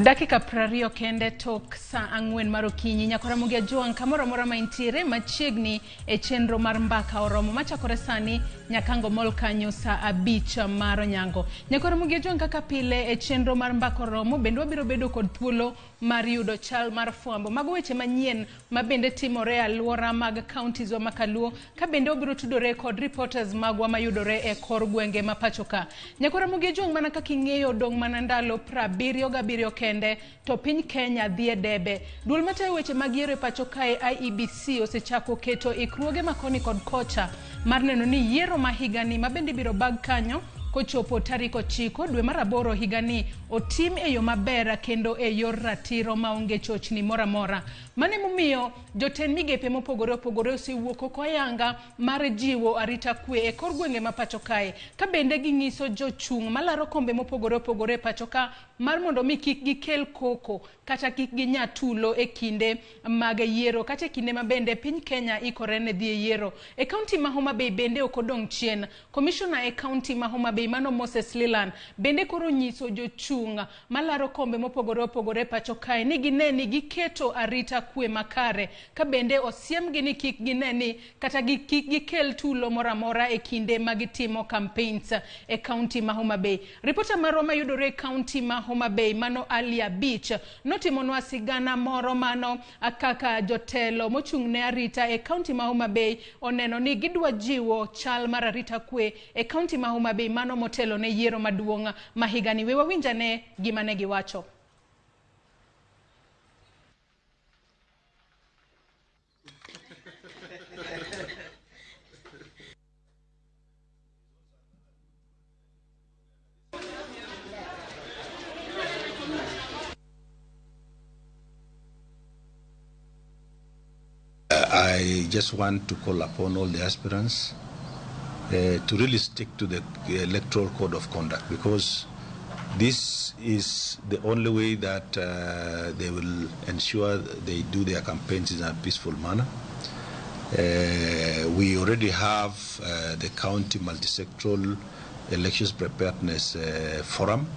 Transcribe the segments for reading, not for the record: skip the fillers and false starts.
Dakika prario kende tok sa ang'wen mar okinyi nyakora Ramogi Ajuang kamoro mora maintiere machiegni e chenro mar mbaka oromo machakore sani nyakango mol kanyo sa 5 mar onyango. Nyakora Ramogi Ajuang kaka pile e chenro mar mbaka oromo bende wabiro bedo kod thuolo mar yudo chal mar fwambo mago weche manyien mabende timore alwora mag counties wa makaluo ka bende wabiro tudore kod reporters magwa mayudore e kor gwenge ma pachoka. Nyakora Ramogi Ajuang mana kaka ing'eyo dong mana ndalo 77 kende to piny Kenya dhie debe. Duol matayo weche mag yiero e pacho kae IEBC osechako keto ikruoge makoni kod kocha mar neno ni yiero ma higani mabende biro bag kanyo kochopo tarik 9 dwe mar 8 higani otim e yo maber kendo e yor ratiro maonge chochni mora mora. Mane momiyo jotend migepe mopogore opogore osewuok oko yanga mar jiwo arita kwe e kor gwenge ma pacho kae ka bende ginyiso jochung' malaro kombe mopogore opogore pacho ka mar mondo mi kik gikel koko kata kik ginyatulo e kinde mag yiero kata e kinde mabende piny Kenya ikore ne dhi yiero. E kaunti ma Homa Bay bende okodong' chien. Commissioner e kaunti ma Homa Bay mano Moses Lilan bende koro nyiso jochung' malaro kombe mopogore opogore pacho kae ni gineni giketo arita kwe makare ka bende osiemgi ni kik gineni kata kik gikel tulo mora mora e kinde magitimo campaigns e kaunti ma Homa Bay. Reporter marwa mayudore e kaunti ma Homa Bay mano Alia Beach notimonwa sigana moro mano kaka jotelo mochung' ne arita e kaunti ma Homa Bay oneno ni gidwa jiwo chal mar arita kwe e kaunti ma Homa Bay mano motelo ne yiero maduong' ma higani. We wawinjane gima ne giwacho. I just want to call upon all the aspirants to really stick to the electoral code of conduct, because this is the only way that they will ensure they do their campaigns in a peaceful manner. We already have the county multi-sectoral elections preparedness forum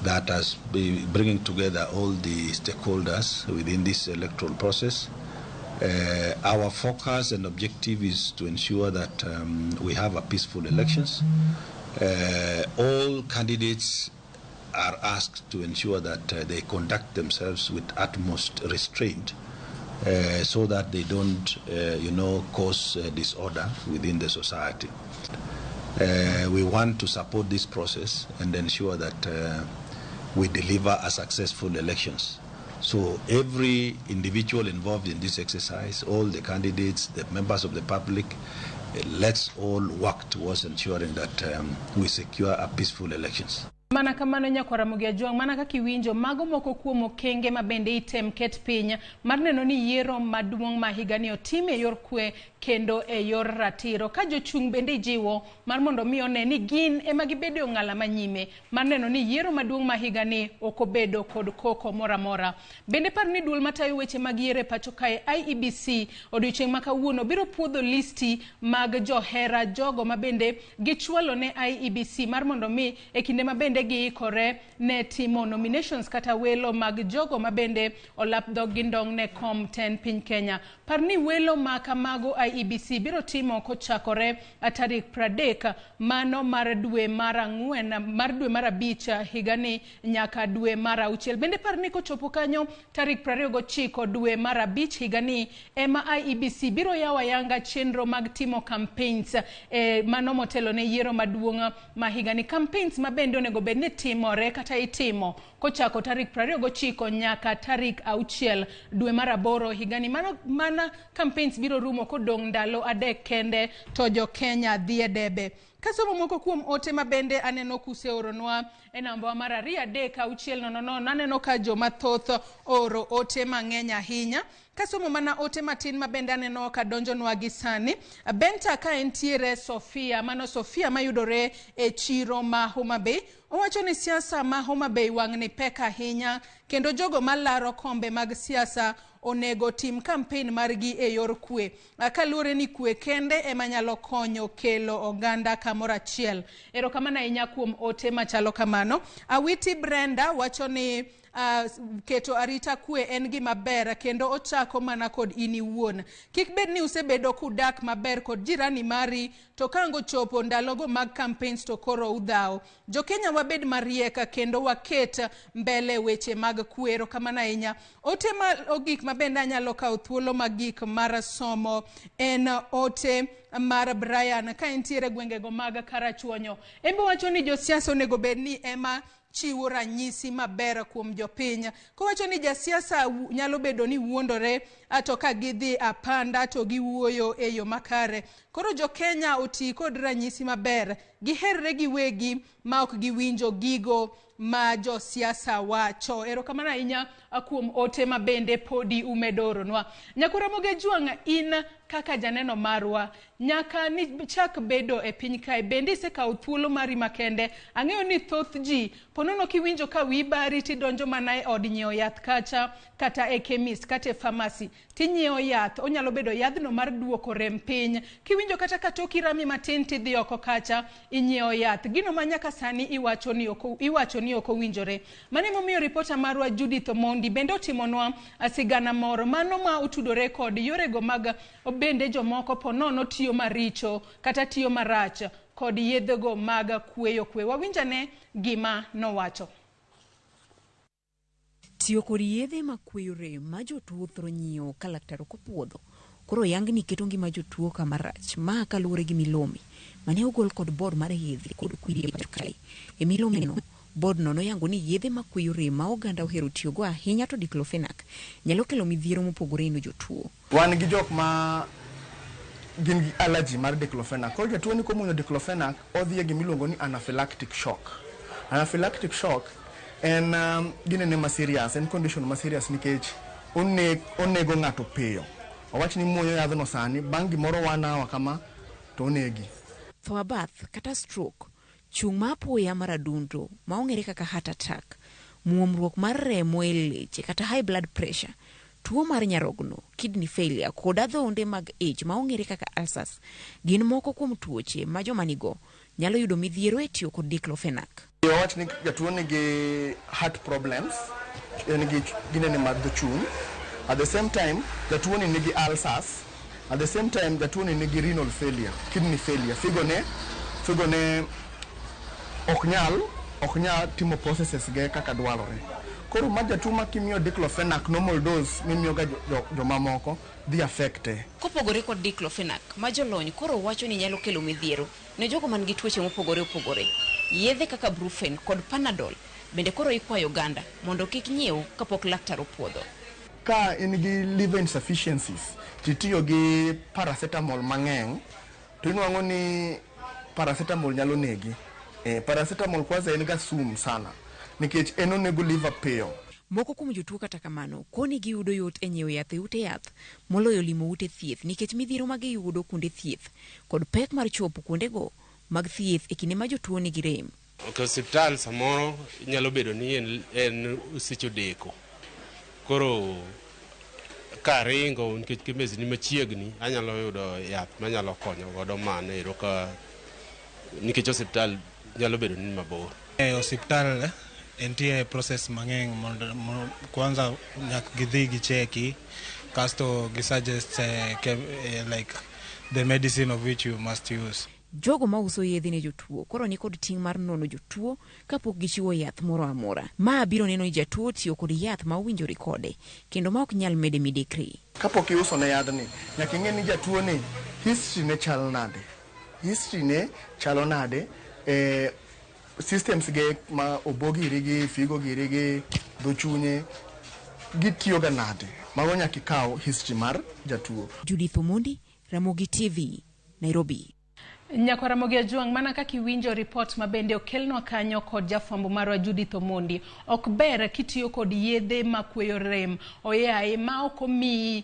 that has been bringing together all the stakeholders within this electoral process. Our focus and objective is to ensure that we have a peaceful elections. All candidates are asked to ensure that they conduct themselves with utmost restraint so that they don't, cause disorder within the society. We want to support this process and ensure that we deliver a successful elections. So every individual involved in this exercise, all the candidates, the members of the public, let's all work towards ensuring that we secure a peaceful elections. Mana kamano nyakora Ramogi Ajuang mana kaka iwinjo mago moko kuom okenge mabende item ket piny mar neno ni yiero maduong' ma higani otim e yor kwe kendo e yor ratiro ka jochung' bende jiwo mar mondo mi one ni gin ema gibedo ng'ala manyime mar neno ni yiero maduong' ma higani okobedo kod koko mora mora. Bende par ni duol matayo weche mag yiero e pacho kae IEBC odiochieng' ma kawuono biro puodho listi mag johera jogo mabende gichwalo ne IEBC mar mondo mi e kinde mabende giikore ne timo nominations kata welo mag jogo mabende olap dhog gindong ne kom 10 piny Kenya. Par ni welo makamago IEBC biro timo kochakore tarik 30 mano mar dwe mar 4 mar dwe mar 5 higani nyaka dwe mar 6. Bende par ni kochopo kanyo tarik 29 dwe mar 5 higani ema IEBC biro yawa yanga chenro mag timo campaigns mano motelo ne yiero maduong' ma higani. Campaigns mabende onego bed ni timore kata itimo kochako tarik 29 nyaka tarik 6 dwe mar 8 higani. Mana campaigns biro rumo kodong' ndalo 3 kende to jo Kenya dhie debe. Kasomo moko kuom ote mabende aneno kuseoronwa e namba mar 23600 aneno ka jo mathoth oro ote mang'eny ahinya. Kasomo mana ote matin mabende aneno ka donjonwa gi sani. Benta ka entiere Sofia, mano Sofia mayudore e chiro ma Homa Bay. Owacho ni siasa ma Homa Bay wang' ni pek ahinya kendo jogo malaro kombe mag siasa onego tim campaign margi e yor kwe. Kaluwore ni kwe kende ema nyalo konyo kelo oganda kamoro achiel. Erokamano ahinya kuom ote machalo kamano. Awiti Brenda wacho ni keto arita kwe en gima ber kendo ochako mana kod ini wuon. Kik bed ni usebedo kudak maber kod jirani mari to kango chopo ndalogo mag campaigns to koro udhao. Jo Kenya wabed marieka kendo waket mbele weche mag kwero kamana ahinya. Ote ogik mabende anyalo kawo thuolo magik mar somo en ote mar Brian ka entiere gwengego mag Karachuonyo. Embe wacho ni josiasa onego bed ni ema chiwo ranyisi maber kuom jopiny. Kowacho ni jasiasa nyalo bedo ni wuondore ato ka gidhi apanda to giwuoyo e yo makare. Koro jo Kenya oti kod ranyisi maber, giherre giwegi ma ok giwinjo gigo ma jo siasa wacho. Erokamano ahinya kuom ote mabende podi umedoronwa. Nyakura Ramogi Juang, in kaka janeno marwa, nyaka ni chak bedo e piny kae bende isekawo thuolo mari makende. Ang'eyo ni thoth ji ponono kiwinjo ka wibari tidonjo mana e od nyiewo yath kacha kata e chemist kata e pharmacy tinyiewo yath. Onyalo bedo yadhno mar duoko rem piny. Kiwinjo kata ka toki rami matin tidhi oko kacha inyiewo yath. Gino ma nyaka sani iwacho ni ok owinjore. Mane momiyo ripota marwa Judith Omondi bende otimonwa sigana moro mano ma utudore kod yorego mag bende jomoko ponono tiyo maricho kata tiyo marach kod yedhego mag kweyo kwe. Wawinjane gima nowacho. Tiyo kod yedhe makweyo rem ma jotuo thoro nyiewo ka laktar ok opuodho koro yangni keto ngima jotuo kama rach ma kaluwore gi milome mane ogol kod board mar yedhe kod kwiri kae. E milome no board no noyango ni yedhe makweyo rem ma oganda ohero tiyogo ahinya to diclofenac nyalo kelo midhiero mopogore ne jotuo. Wan gi jok ma gin gi allergy mar diclofenac. Koro jatuo ni komuonyo diclofenac odhi e gimiluongo ni anaphylactic shock. Anaphylactic shock en ginene ma serious, en condition ma serious nikech onego ng'ato piyo. Owach ni muonyo yadhno sani bang' gimoro 1 hour kama to onegi. Tho abath kata stroke, chung' ma apoya mar adundo ma ong'ere kaka heart attack, muomruok mar remo e leche kata high blood pressure, tuo mar nyarogno, kidney failure kod adhonde mag ich ma ong'ere kaka ulcers gin moko kuom tuoche ma joma nigo nyalo yudo midhiero e tiyo kod diclofenac. Owach ni jatuo nigi heart problems, ginene mag chuny. At the same time, jatuo ni nigi ulcers. At the same time, jatuo ni nigi renal failure, kidney failure. Figo ne ok nyal timo processes ge kaka dwarore. Koro ma jatuo ma kimiyo diclofenac normal dose mimiyo ga jomamoko dhi affecte. Kopogore kod diclofenac, ma jolony koro wacho ni nyalo kelo midhiero ne jogo man gi tuoche mopogore opogore. Yedhe kaka brufen kod panadol bende koro ikwayo oganda mondo kik nyiew kapok laktar opuodho. Ka in gi liver insufficiencies, titiyo gi paracetamol mang'eny, to inuang'o ni paracetamol nyalo negi. Paracetamol kwanza en ga sum sana, nikech en onego liver piyo. Moko kuom jotuo kata kamano koni giyudo yot e nyiewo yath e ute yath moloyo limo ute thieth nikech midhiero ma giyudo kuonde thieth kod pek mar chopo kuondego mag thieth e kinde ma jotuo nigi rem. Osiptal samoro nyalo bedo ni en usicho deko. Koro ka ringo nikech kemesi ni machiegni anyalo yudo yath manyalo konyo godo mane ero ka nikech osiptal nyalo bedo ni mabor. Osiptal entie process mang'eny mondo kwanza nyak gidhi gicheki kasto gisuggest like the medicine of which you must use. Jogo ma uso yedhe ne jotuo koro ni kod ting' mar nono jotuo kapok gichiwo yath moro amora. Ma biro neno ni jatuo tiyo kod yath ma owinjore kode kendo ma ok nyal mede midekre. Kapok iuso ne yadhni, nyaka ing'e ni jatuo ni history ne chalo nade. Systems ge ma obogi gi figo gi dho chunye gitiyo ga nade. Mago nyaka ikaw history mar jatuo. Judith Omondi, Ramogi TV, Nairobi. Nyakwa Ramogi Juang, mana kaki winjo report mabende okelnwa kanyo kod jafwambo marwa Judith Omondi. Ok ber kitiyo kod yedhe makweyo rem oyaye ma ok omiyi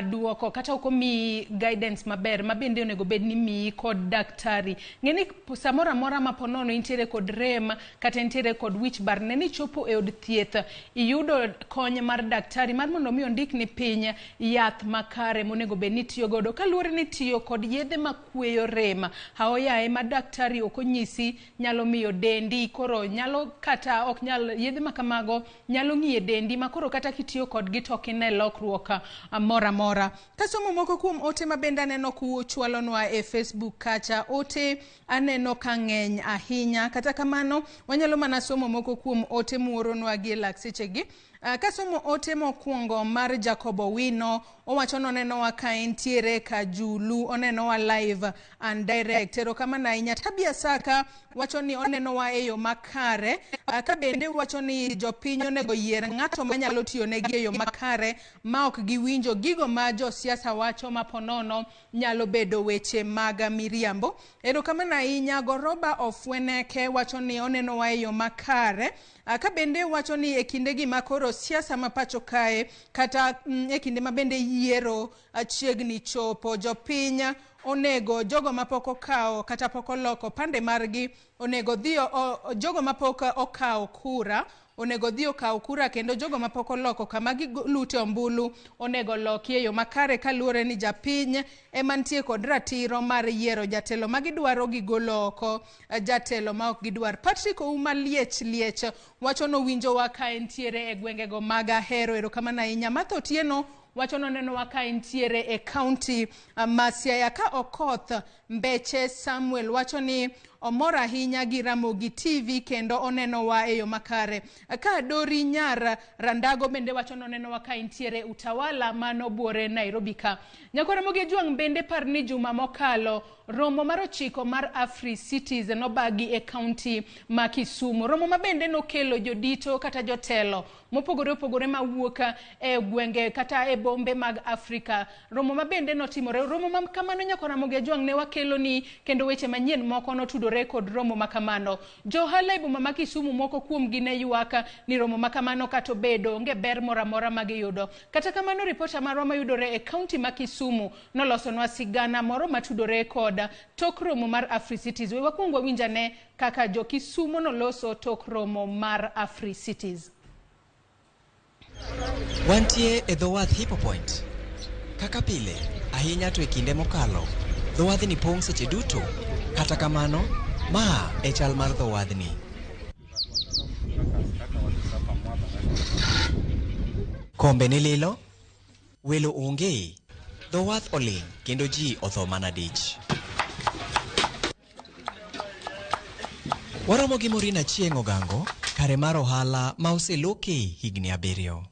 duoko kata ok omiyi guidance maber mabende onego bed ni miyi kod daktari. Ng'eni samora mora ma ponono intiere kod rem kata intiere kod wich bar neni chopo e od thieth iyudo kony mar daktari mar mondo mi ondik ni piny yath makare monego bed ni tiyo godo kaluwore ni tiyo kod yedhe makweyo rem haoyae ma daktari okonyisi nyalo miyo dendi koro nyalo kata ok nyal yedhe makamago nyalo ng'iye dendi makoro kata kitiyo kodgi to kine lokruok mora mora. Kasomo moko kuom ote ma bende aneno kuchwalonwa e Facebook kacha, ote aneno ka ng'eny ahinya, kata kamano wanyalo mana somo moko kuom ote muoronwa gi lak sechegi. Kasomo ote mokwongo mar Jacobo Wino, owacho nonenowa ka entiere Kajulu, onenowa live and direct. Erokamano ahinya. Tabia Saka wacho ni onenowa e yo makare, ka bende wacho ni jopiny onego yier ng'ato manyalo tiyo negi e yo makare ma ok giwinjo gigo ma josiasa wacho maponono nyalo bedo weche mag miriambo. Erokamano ahinya. Goroba Ofweneke wacho ni onenowa e yo makare, ka bende wacho ni e kinde gi makoro siasa mapacho kae kata e kinde ma bende yiero chiegni chopo, jopiny onego jogo mapok okawo kata pok oloko pande margi onego dhi jogo mapok okawo kura onego dhi okaw kura, kendo jogo mapok oloko kama gilute ombulu onego loki e yo makare kaluwore ni japiny emantie kod ratiro mar yiero jatelo ma gidwaro gigolo oko jatelo ma ok gidwar. Patrick Ouma Liech wacho no winjowa ka entiere e gwengego mag Ahero. Erokamano ahinya. Martha Otieno wacho nonenowa ka entiere e county ma Siaya. Ka Okoth Mbeche Samuel wacho ni omor ahinya gi Ramogi TV kendo onenowa e yo makare. Ka Dori Nyar Randago bende wacho nonenowa ka entiere Utawala manobuore Nairobi ka. Nyakora Mogi Juang bende par ni juma mokalo romo mar 9 mar Afri Cities nobagi e county ma Kisumu. Romo ma bende nokelo jodito kata jotelo mopogore opogore mawuok e gwenge kata e bombe mag Afrika. Romo ma bende notimore. Romo ma kamano Nyakora Mogi Juang ne wakelo ni kendo weche manyien moko notudore kod romo makamano. Johala e boma ma Kisumu moko kuom gi ne ywaka ni romo makamano kata obedo onge ber mora mora ma giyudo. Kata kamano ripota marwa mayudore e county ma Kisumu nolosonwa sigana moro matudore kod tok romo mar Afri Cities. We wakuongo wawinjane kaka jo Kisumu noloso tok romo mar Afri Cities. Wantie e dho wath Hippo Point. Kaka pile, ahinya to e kinde mokalo, dho wadhni pong' seche duto. Kata kamano, ma e chal mar dho wadhni. Kombe ni lilo, welo onge, dho wath oling' kendo ji otho mana dich. Waromo gi Morina Chieng' Ogango, kare mar ohala ma oseloke higni 7.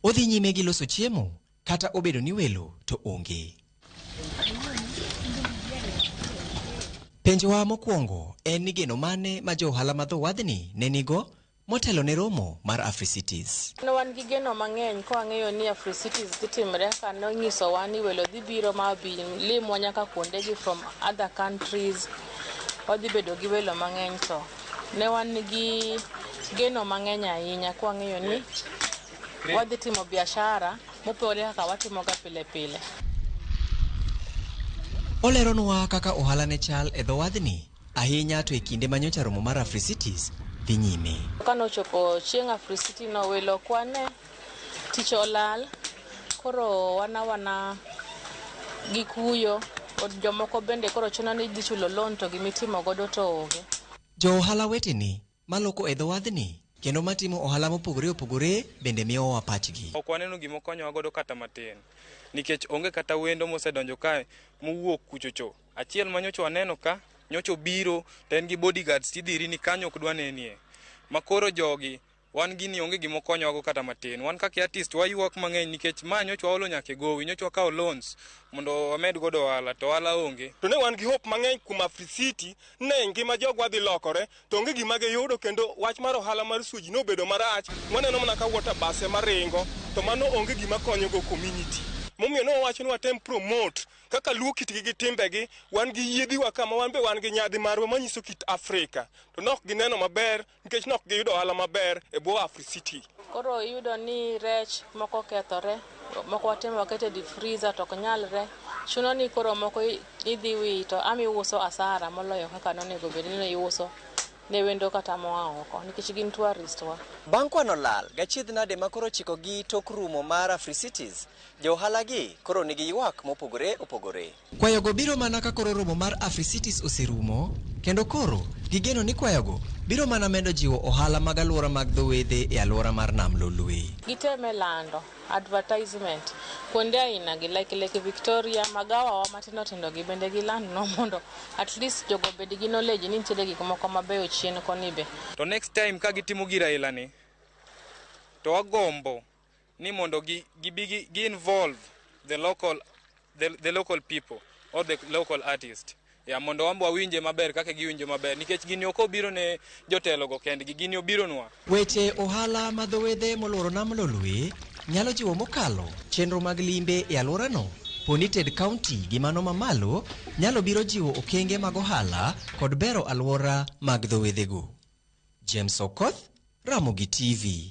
Odhi nyime gi loso chiemo, kata obedo ni welo to onge. Penjowa mokwongo en ni geno mane ma jo ohala ma dho wadhni ne nigo motelo ne romo mar Afri Cities. Wan gi geno mang'eny ko ang'eyo ni Afri Cities dhi timre ka nonyisowa ni welo dhi biro ma bi limwa nyaka kuondegi from other countries. Wadhi bedo gi welo mang'eny, to ne wan gi geno mang'eny ahinya ko ang'eyo ni wadhi timo biashara mopogore kaka watimoga pile pile. Oleronwa kaka ohala ne chal e dho wadhni, ahinya to e kinde manyocha romo mar Afri Cities dhi nyime. Kanochopo chieng' Afri City no welo kwane tich olal, koro wana gi kuyo kod jomoko bende koro chuno ni dhi chulo loan to gimitimo godo to onge. Jo ohala weteni maloko e dho wadhni kendo matimo ohala mopogore opogore bende miyowa pachgi. Ok waneno gima konyowa godo kata matin, nikech onge kata wendo mosedonjo kae mowuok kuchocho. Achiel manyocho waneno ka nyocho biro to en gi bodyguards tidhiri ni kanyo ok dwa nenie. Makoro jogi wan gini onge gima konyowa go kata matin. Wan kaka artist wayuak mang'eny nikech ma nyocho waolo nyaka gowi, nyocho wakawo loans mondo wamed godo ohala to ohala onge. To ne wan gi hope mang'eny kuom Afri City, ne ngima jogwa dhi lokore, to onge gima giyudo, kendo wach mar ohala mar suji nobedo marach. Waneno mana ka water bus maringo, to mano onge gima konyo go community. Momiyo no wacho ni watem promote kaka luo kitgi gi timbegi. Wan gi yiedhiwa kama wan be wan gi nyadhi marwa manyiso kit Afrika, to nok gineno maber nikech nok giyudo ohala maber e bwo Afri City. Koro iyudo ni rech moko kethore, moko watemo wakete di freezer to ok nyalre. Chuno ni koro moko idhi wito ami uso asara moloyo kaka nonego bed ni iuso ne wendo kata moa oko nikech gin tourist wa. Bang' kwano lal gachiedh nade makoro chiko gi tok rumo mar Afri Cities, johala gi koro nigi ywak mopogore opogore. Kwayogo biro mana ka koro romo mar Afri Cities oserumo, kendo koro gigeno ni kwayogo biro mana medo jiwo ohala mag alwora mag dho wedhe e alwora mar Nam Lolwe. Giteme lando advertisement kuonde aina gi like Lake Victoria, magawa wa matindo tindo gi bende gilando no mondo at least jogo bed gi knowledge ni nitie gik moko mabeyo chien koni be. To next time ka gitimo gira ilani to agombo ni mondo gi involve the local people or the local artist. Ya mondo wambo awinje maber kaka giwinjo maber nikech gini ok obiro ne jotelo go kendgi, gini obiro nwa. Weche ohala ma dho wedhe molworo Nam Lolwe nyalo jiwo mokalo chenro mag limbe e alworano. Ponited County gi mano mamalo nyalo biro jiwo okenge mag ohala kod bero alwora mag dho wedhego. James Okoth, Ramogi TV.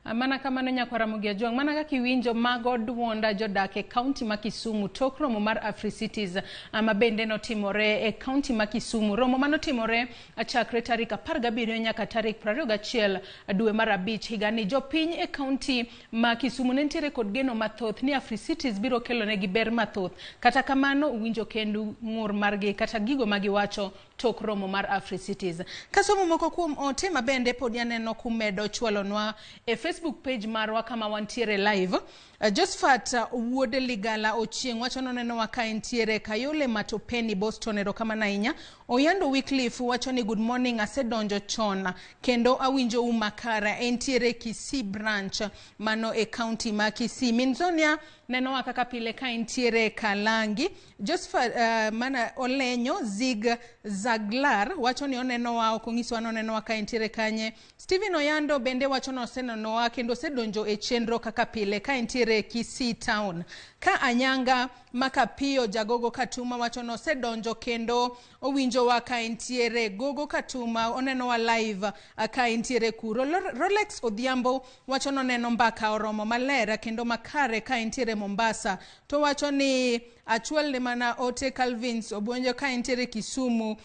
Mana kamano nyakwa Ramogi Ajuang, mana kaka iwinjo mago duonda jodak e kaunti ma Kisumu tok romo mar Afri Cities ma bende notimore e kaunti ma Kisumu. Romo manotimore chakre tarik 17 nyaka tarik 21 dwe mar abich higani. Jopiny e kaunti ma Kisumu ne nitiere kod geno mathoth ni Afri Cities biro kelo negi ber mathoth. Kata kamano uwinjo kendo ng'ur margi kata gigo magiwacho tok romo mar Afri Cities. Kasomo moko kuom ote ma bende pod yaneno kumedo chwalonwa e Facebook page marwa kama wantiere live. Josephat Wuode Ligala Ochieng wacho noneno waka entiere Kayole Matopeni Boston ero kama nainya. Oyando Wycliffe wacho ni good morning asedonjo chon kendo awinjo umakara entiere Kisii branch mano e county ma Kisii. Minzonia neno waka kapile ka entiere Kalangi. Josephat mana Olenyo Zig Zaglar wacho ni oneno wa okongiswa noneno waka entiere kanye. Steven Oyando bende wacho no senono wa kendo sedonjo e chenro kaka pile ka entiere Kisii town. Ka Anyanga Makapio Jagogo Katuma wacho no sedonjo kendo owinjo waka entiere Gogo Katuma oneno wa live ka entiere kuro. Rolex Odhiambo wacho no neno mbaka oromo malera kendo makare ka entiere Mombasa. To wacho ni achwel mana ote Calvins Obonjo ka entiere Kisumu.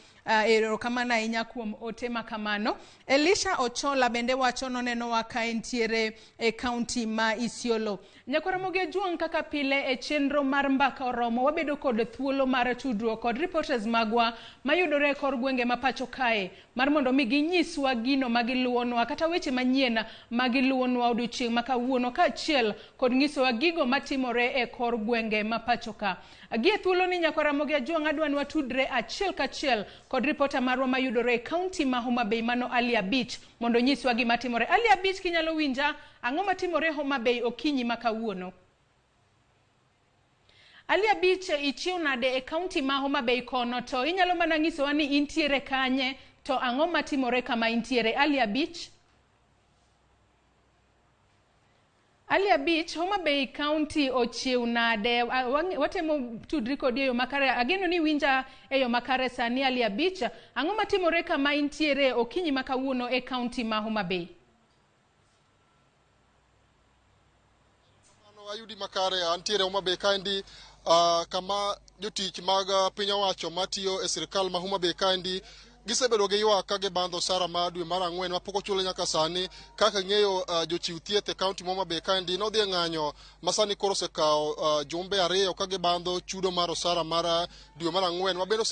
Ero kamana inya kuom ote makamano. Elisha Ochola bende wacho noneno waka entiere e county ma Isiolo. Nyakwa Ramogi Ajuang kaka pile e chenro mar mbaka oromo wabedo kod thuolo mar tudruok kod reporters magwa mayudore kor gwenge ma pacho kae mar mondo mi ginyiswa gino magiluonwa kata weche manyien magiluonwa odiochieng' ma kawuono ka achiel kod nyisowa gigo matimore e kor gwenge ma pacho ka. Gie thuolo ni nyakwa Ramogi Ajuang adwani watudre achiel kachiel kod reporter marwa mayudore e county ma Homa Bay mano Alia Beach mondo nyiswa gima timore. Alia Beach kinyalo winja ang'o matimore Homa Bay okinyi ma kawuono? Alia Beach ichiw nade e county ma Homa Bay kono to inyalo mana nyisowa ni intiere kanye to ang'o matimore kama intiere Alia Beach? Alia Beach, Homa Bay County ochiw nade watemo tudri kodi eyo makare ageno ni winja eyo makare sani Alia Beach ang'o matimore kama intiere okinyi ma kawuono e county ma Homa Bay? Ayudi makare antiere Homa Bay kandi kama jotich mag piny owacho matiyo e sirkal ma Homa Bay kandi gisebedo gi ywak ka gibandho osara ma dwe mar ang'wen ma pok ochule nyaka sani. Kaka ng'eyo jochiw thieth e kaunti ma Homa Bay kandi nodhi e ng'anyo ma sani koro osekawo jumbe 2 ka gibandho chudo mar osara mar dwe mar ang'wen ma bende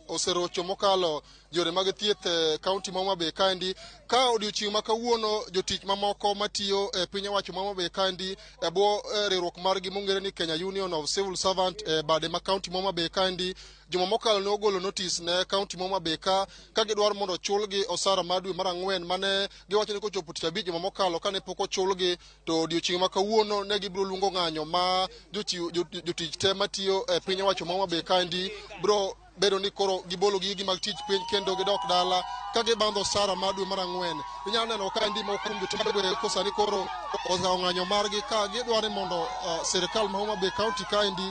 oserocho mokalo yore mag thieth e kaunti ma Homa Bay kandi. Ka odiochieng' ma kawuono jotich mamoko matiyo e piny owacho ma Homa Bay kandi e bwo riwruok margi mong'ere ni Kenya Union of Civil Servant bade ma kaunti ma Homa Bay kandi juma mokalo ne ogolo notice ne kaunti ma Homa Bay ka gidwaro mondo chulgi osara mar dwe mar ang'wen mane giwacho ni kochopo tich abich juma mokalo kane pok ochulgi to odiochieng' ma kawuono ne gibiro luongo ng'anyo ma jotich te matiyo e piny owacho ma Homa Bay kandi bro bedo ni koro gibolo gigi mag tich piny kendo gidok dala ka gibandho osara mar dwe mar ang'wen. Inyalo neno ka ndi mokuom jotich kosani koro okawo ng'anyo margi ka gidwaro mondo sirkal ma Homa Bay County kandi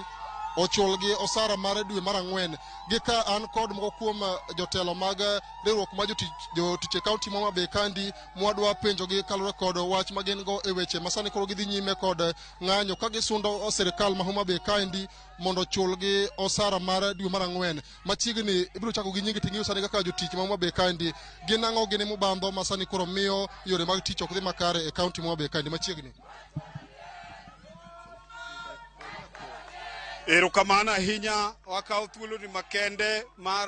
ochulgi osara mar dwe mar ang'wen gi ka an kod moko kuom jotelo mag riwruok ma jotich e kaunti ma Homa Bay kandi mwadwa penjogi kaluwore kod wach ma gin go e weche masani koro gidhi nyime kod ng'anyo ka gisundo sirikal ma Homa Bay kandi mondo chulgi osara mar dwe mar ang'wen. Machiegni ibiro chako gi nyingi ting'iyo sani kaka jotich ma Homa Bay kandi gin ang'o gini mobandho masani koro miyo yore mag tich ok dhi makare e kaunti ma Homa Bay kandi machiegni. Erokamano ahinya, wakawo thuoloni makende mar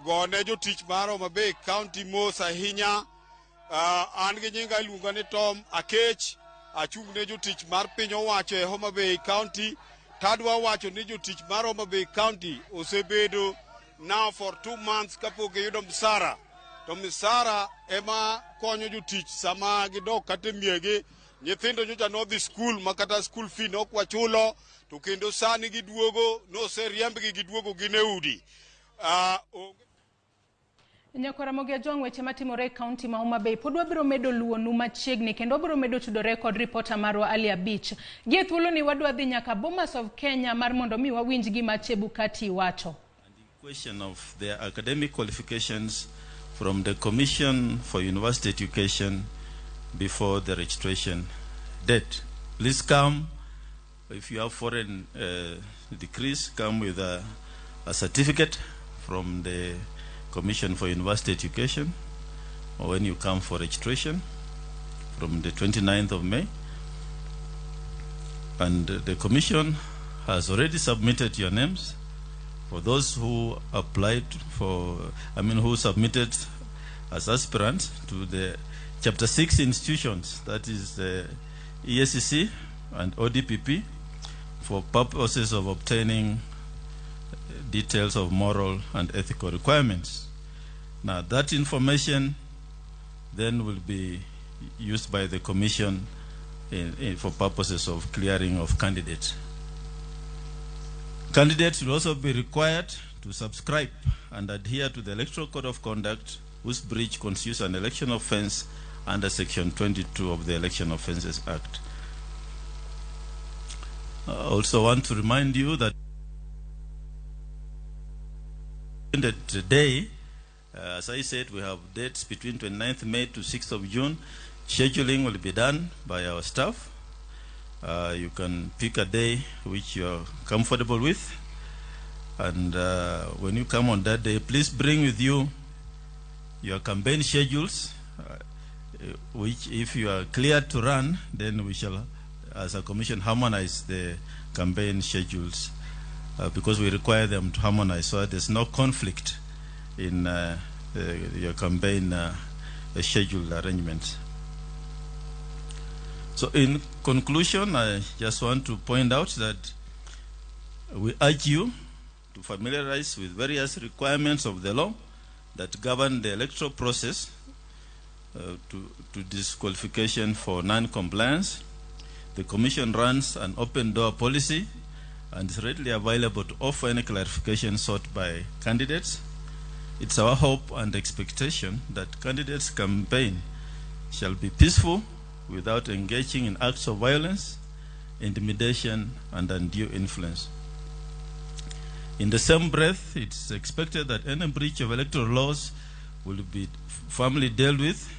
gone jotich mar Homa Bay County mos ahinya. An gi nyinga iluonga ni Tom Akech, achung' ne jotich mar piny owacho e Homa Bay County. Tadwa wacho ni jotich mar Homa Bay County osebedo now for 2 months kapok giyudo msara. To msara ema konyo jotich sama gidok kata miege. Nyithindo nyocha nodhi skul makata skul fee nok wachulo, to kendo sani giduogo noseriembgi giduogo gine udi. Nyakora Ramogi Ajwang' weche matimore e kaunti ma Homa Bay pod wabiro medo luonu machiegni kendo wabiro medo tudore kod reporter marwa Ali Abich. Gie thuolo ni wadwa dhi nyaka Bomas of Kenya mar mondo mi wawinj gima Chebukati wacho. The question of their academic qualifications from the Commission for University Education before the registration date. Please come, if you have foreign degrees, come with a certificate from the Commission for University Education, or when you come for registration from the 29th of May. And the Commission has already submitted your names for those who applied for, who submitted as aspirants to the Chapter 6 institutions, that is the ESCC and ODPP, for purposes of obtaining details of moral and ethical requirements. Now, that information then will be used by the Commission for purposes of clearing of candidates. Candidates will also be required to subscribe and adhere to the Electoral Code of Conduct, whose breach constitutes an election offense under Section 22 of the Election Offences Act. I also want to remind you that today, as I said, we have dates between 29th May to 6th of June. Scheduling will be done by our staff. You can pick a day which you are comfortable with. And when you come on that day, please bring with you your campaign schedules, which if you are cleared to run, then we shall, as a commission, harmonize the campaign schedules because we require them to harmonize so that there's no conflict in your campaign schedule arrangements. So in conclusion, I just want to point out that we urge you to familiarize with various requirements of the law that govern the electoral process to disqualification for non-compliance. The Commission runs an open-door policy and is readily available to offer any clarification sought by candidates. It's our hope and expectation that candidates' campaign shall be peaceful without engaging in acts of violence, intimidation, and undue influence. In the same breath, it's expected that any breach of electoral laws will be firmly dealt with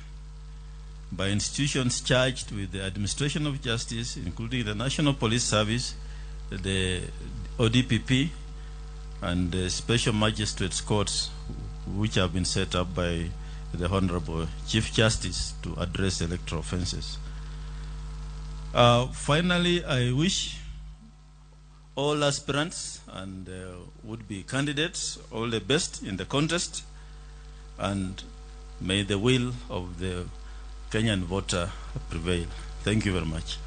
by institutions charged with the administration of justice, including the National Police Service, the ODPP, and the Special Magistrates Courts, which have been set up by the Honorable Chief Justice to address electoral offenses. Finally, I wish all aspirants and would-be candidates all the best in the contest, and may the will of the Kenyan voter prevail. Thank you very much.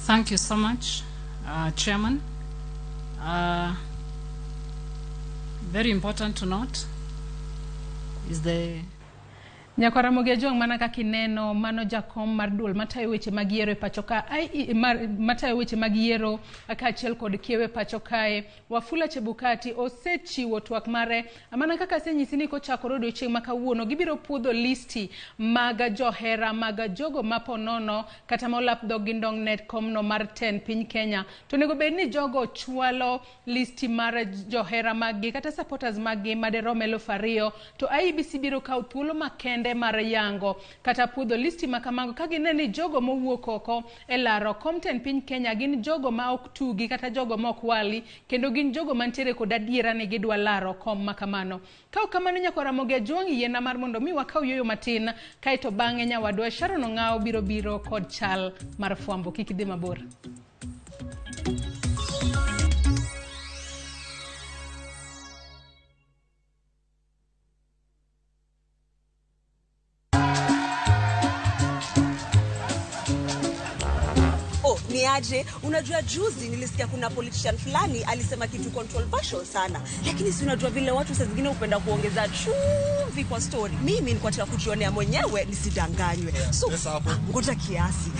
Thank you so much, Chairman. Very important to note is the Nyakora Ramogi mana kaka ineno mano jakom mar duol matayo weche mag yiero e pacho ka matayo weche mag yiero kaachiel kod kiewe pacho kae Wafula Chebukati osechiwo twak mare mana kaka senyisi ni kochakore odiochieng' ma kawuono gibiro puodho listi mag johera mag jogo maponono kata molap dhog gi ndong net komno mar 10 piny Kenya to nego bed ni jogo chwalo listi mar johera maggi kata supporters maggi maderom 2,000 to IEBC biro kawo thuolo makende mar yango kata puodho listi makamago ka gineno ni jogo mowuok oko e laro komten piny Kenya gin jogo ma ok tugi kata jogo ma ok wali kendo gin jogo mantiere kod adiera ni gidwa laro kom makamano. Kaw kamano Nyakora Ramogi yiena mar mondo mi wakaw yoyo matin kaito bang'e nyawadwa Sharon Ong'aw biro kod chal mar fwambo. Kik idhi mabor. Niaje, unajua juzi nilisikia kuna politician fulani alisema kitu controversial sana, lakini si unajua vile watu saa zingine upenda kuongeza chumvi kwa story. Mimi nilikuwa nataka kujionea mwenyewe nisidanganywe. So ngoja kiasi.